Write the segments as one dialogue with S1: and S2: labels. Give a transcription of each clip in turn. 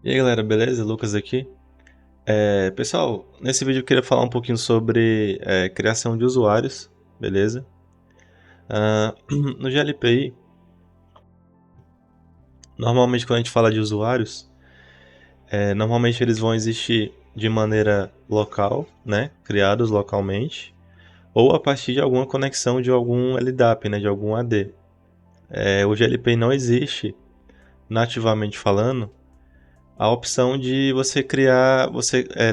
S1: E aí galera, beleza? Lucas aqui. Pessoal, nesse vídeo eu queria falar um pouquinho sobre criação de usuários, beleza? No GLPI, normalmente quando a gente fala de usuários, normalmente eles vão existir de maneira local, né? Criados localmente, ou a partir de alguma conexão de algum LDAP, né? De algum AD. O GLPI não existe, nativamente falando, a opção de você criar,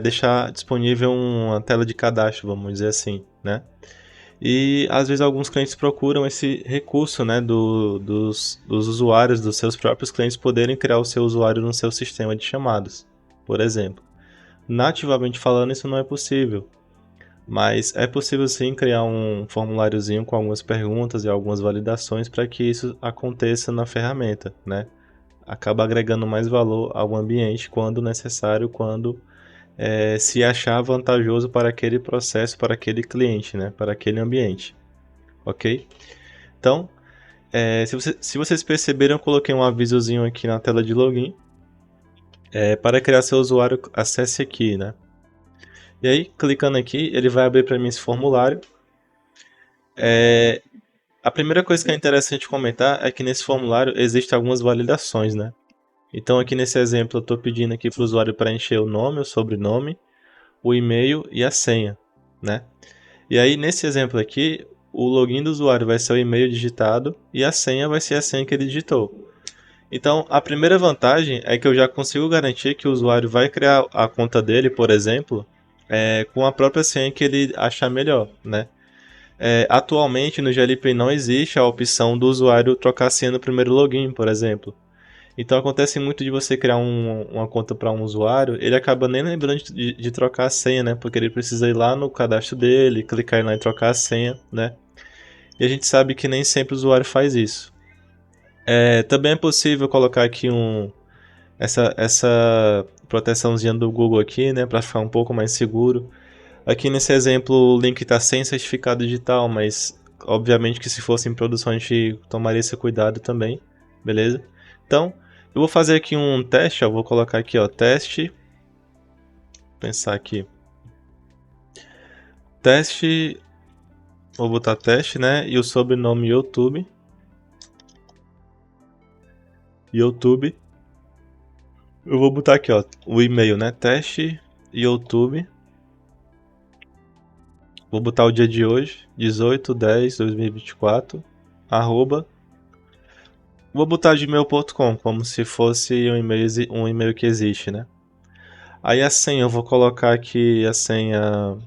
S1: deixar disponível uma tela de cadastro, vamos dizer assim, né? E às vezes alguns clientes procuram esse recurso, né, dos usuários, dos seus próprios clientes poderem criar o seu usuário no seu sistema de chamadas, por exemplo. Nativamente falando, isso não é possível, mas é possível sim criar um formuláriozinho com algumas perguntas e algumas validações para que isso aconteça na ferramenta, né? Acaba agregando mais valor ao ambiente quando necessário, quando se achar vantajoso para aquele processo, para aquele cliente, né? Para aquele ambiente, ok? Então, se vocês perceberam, eu coloquei um avisozinho aqui na tela de login. Para criar seu usuário, acesse aqui, né? E aí, clicando aqui, ele vai abrir para mim esse formulário. A primeira coisa que é interessante comentar é que nesse formulário existem algumas validações, né? Então, aqui nesse exemplo, eu estou pedindo aqui para o usuário preencher o nome, o sobrenome, o e-mail e a senha, né? E aí, nesse exemplo aqui, o login do usuário vai ser o e-mail digitado e a senha vai ser a senha que ele digitou. Então, a primeira vantagem é que eu já consigo garantir que o usuário vai criar a conta dele, por exemplo, com a própria senha que ele achar melhor, né? Atualmente, no GLP não existe a opção do usuário trocar a senha no primeiro login, por exemplo. Então, acontece muito de você criar uma conta para um usuário, ele acaba nem lembrando de trocar a senha, né? Porque ele precisa ir lá no cadastro dele, clicar lá em trocar a senha, né? E a gente sabe que nem sempre o usuário faz isso. Também é possível colocar aqui essa proteçãozinha do Google aqui, né, para ficar um pouco mais seguro. Aqui nesse exemplo o link está sem certificado digital, mas obviamente que se fosse em produção a gente tomaria esse cuidado também, beleza? Então eu vou fazer aqui um teste, ó, vou colocar aqui, ó, teste, pensar aqui, teste, vou botar teste, né, e o sobrenome YouTube, YouTube. Eu vou botar aqui, ó, o e-mail, né, teste YouTube. Vou botar o dia de hoje, 18/10/2024, arroba. Vou botar gmail.com, como se fosse um e-mail que existe, né? Aí a senha, eu vou colocar aqui a senha,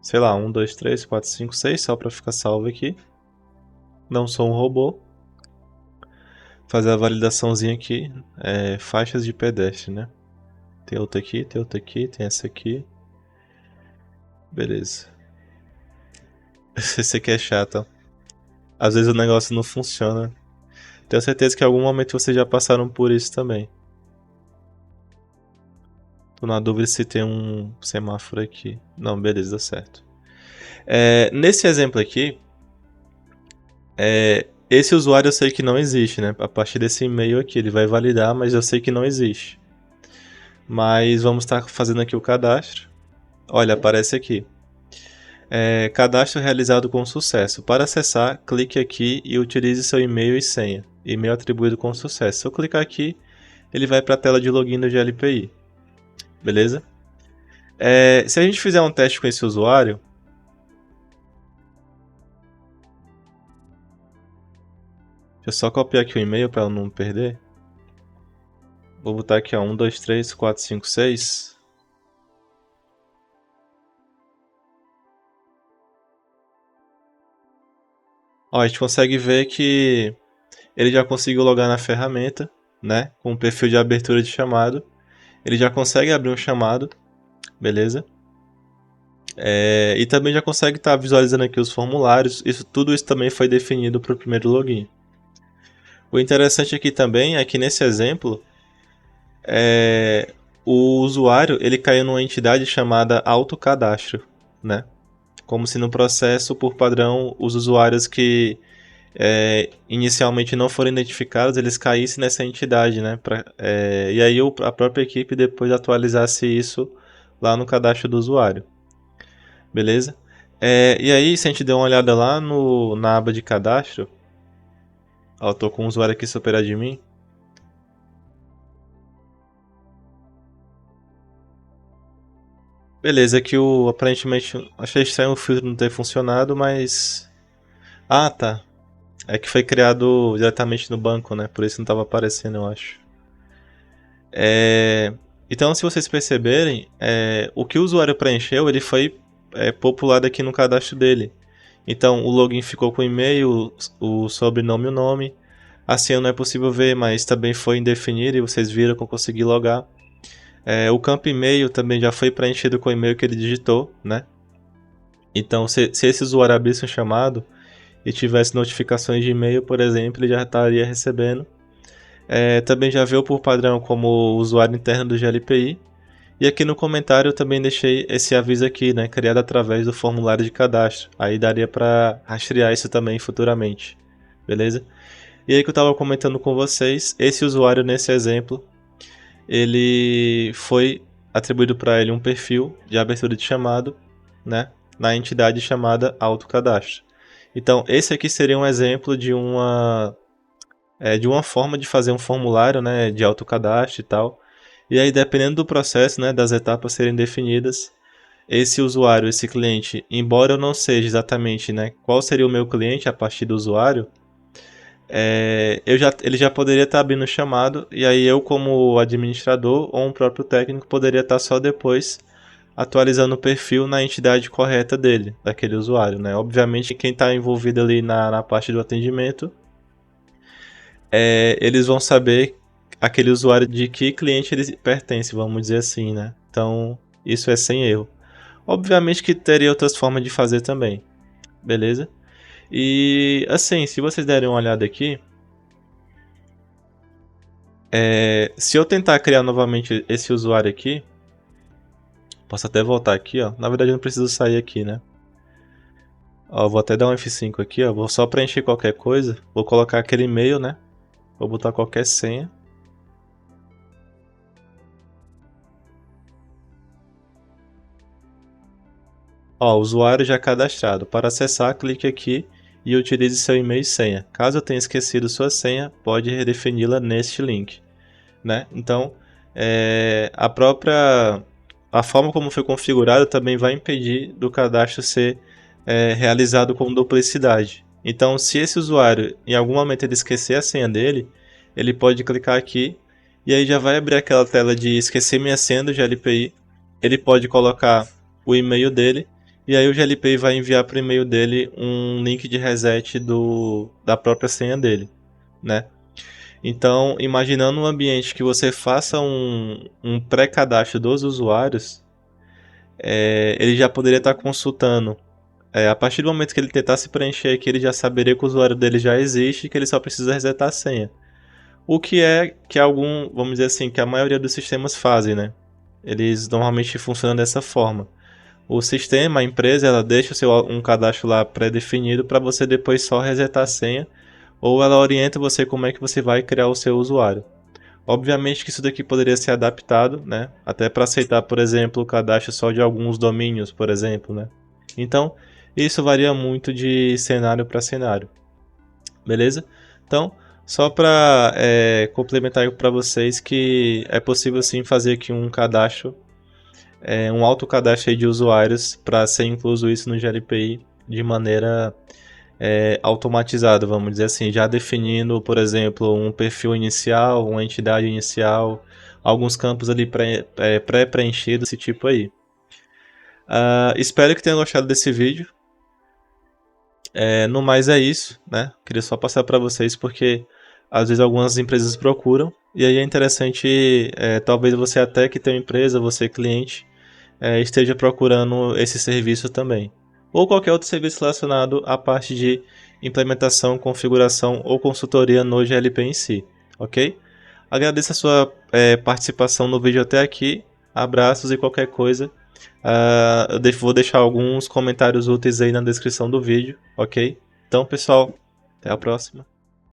S1: sei lá, 1, 2, 3, 4, 5, 6, só para ficar salvo aqui. Não sou um robô. Fazer a validaçãozinha aqui, faixas de pedestre, né? Tem outra aqui, tem outra aqui, tem essa aqui. Beleza. Esse aqui é chato. Às vezes o negócio não funciona. Tenho certeza que em algum momento vocês já passaram por isso também. Tô na dúvida se tem um semáforo aqui. Não, beleza, deu certo. Nesse exemplo aqui, esse usuário eu sei que não existe, né? A partir desse e-mail aqui, ele vai validar, mas eu sei que não existe. Mas vamos estar fazendo aqui o cadastro. Olha, aparece aqui. Cadastro realizado com sucesso. Para acessar, clique aqui e utilize seu e-mail e senha. E-mail atribuído com sucesso. Se eu clicar aqui, ele vai para a tela de login do GLPI. Beleza? Se a gente fizer um teste com esse usuário, deixa eu só copiar aqui o e-mail para eu não perder. Vou botar aqui, ó, 1, 2, 3, 4, 5, 6. Ó, a gente consegue ver que ele já conseguiu logar na ferramenta, né? Com o perfil de abertura de chamado. Ele já consegue abrir um chamado, beleza? E também já consegue estar visualizando aqui os formulários. Tudo isso também foi definido para o primeiro login. O interessante aqui também é que nesse exemplo, o usuário ele caiu numa entidade chamada autocadastro, né? Como se no processo, por padrão, os usuários que inicialmente não foram identificados, eles caíssem nessa entidade, né? E aí a própria equipe depois atualizasse isso lá no cadastro do usuário. Beleza? E aí, se a gente der uma olhada lá na aba de cadastro, ó, eu tô com um usuário aqui super admin. Beleza, aqui aparentemente achei estranho o filtro não ter funcionado, mas. Ah, tá. É que foi criado diretamente no banco, né? Por isso não estava aparecendo, eu acho. Então, se vocês perceberem, o que o usuário preencheu, ele foi populado aqui no cadastro dele. Então, o login ficou com o e-mail, o sobrenome e o nome. A senha não é possível ver, mas também foi indefinido e vocês viram que eu consegui logar. O campo e-mail também já foi preenchido com o e-mail que ele digitou, né? Então, se esse usuário abrisse um chamado e tivesse notificações de e-mail, por exemplo, ele já estaria recebendo. Também já veio por padrão como usuário interno do GLPI. E aqui no comentário eu também deixei esse aviso aqui, né, criado através do formulário de cadastro. Aí daria para rastrear isso também futuramente, beleza? E aí que eu estava comentando com vocês, esse usuário nesse exemplo, ele foi atribuído para ele um perfil de abertura de chamado, né, na entidade chamada autocadastro. Então esse aqui seria um exemplo de uma forma de fazer um formulário, né, de autocadastro e tal. E aí, dependendo do processo, né, das etapas serem definidas, esse usuário, esse cliente, embora eu não seja exatamente, né, qual seria o meu cliente a partir do usuário, ele já poderia estar abrindo o chamado, e aí eu, como administrador ou um próprio técnico, poderia estar só depois atualizando o perfil na entidade correta dele, daquele usuário, né? Obviamente, quem está envolvido ali na parte do atendimento, eles vão saber aquele usuário de que cliente ele pertence, vamos dizer assim, né? Então, isso é sem erro. Obviamente que teria outras formas de fazer também, beleza? E assim, se vocês derem uma olhada aqui, se eu tentar criar novamente esse usuário aqui, posso até voltar aqui, ó. Na verdade eu não preciso sair aqui, né? Ó, vou até dar um F5 aqui, ó. Vou só preencher qualquer coisa. Vou colocar aquele e-mail, né? Vou botar qualquer senha. Ó, usuário já cadastrado. Para acessar, clique aqui e utilize seu e-mail e senha. Caso eu tenha esquecido sua senha, pode redefini-la neste link, né? Então, a forma como foi configurado também vai impedir do cadastro ser realizado com duplicidade. Então, se esse usuário em algum momento ele esquecer a senha dele, ele pode clicar aqui e aí já vai abrir aquela tela de esquecer minha senha do GLPI. Ele pode colocar o e-mail dele e aí o GLPI vai enviar para o e-mail dele um link de reset da própria senha dele, né? Então, imaginando um ambiente que você faça um pré-cadastro dos usuários, ele já poderia estar consultando. A partir do momento que ele tentasse preencher aqui, ele já saberia que o usuário dele já existe e que ele só precisa resetar a senha. O que vamos dizer assim, que a maioria dos sistemas fazem, né? Eles normalmente funcionam dessa forma. O sistema, a empresa, ela deixa um cadastro lá pré-definido para você depois só resetar a senha, ou ela orienta você como é que você vai criar o seu usuário. Obviamente que isso daqui poderia ser adaptado, né? Até para aceitar, por exemplo, o cadastro só de alguns domínios, por exemplo, né? Então, isso varia muito de cenário para cenário. Beleza? Então, só para complementar para vocês que é possível sim fazer aqui um cadastro, um autocadastro de usuários para ser incluso isso no GLPI de maneira automatizada, vamos dizer assim, já definindo, por exemplo, um perfil inicial, uma entidade inicial, alguns campos ali pré-preenchidos, esse tipo aí. Espero que tenham gostado desse vídeo. No mais é isso, né? Queria só passar para vocês porque às vezes algumas empresas procuram e aí é interessante, talvez você até que tem uma empresa, você cliente, esteja procurando esse serviço também. Ou qualquer outro serviço relacionado à parte de implementação, configuração ou consultoria no GLP em si, ok? Agradeço a sua participação no vídeo até aqui, abraços e qualquer coisa. Eu vou deixar alguns comentários úteis aí na descrição do vídeo, ok? Então, pessoal, Até a próxima.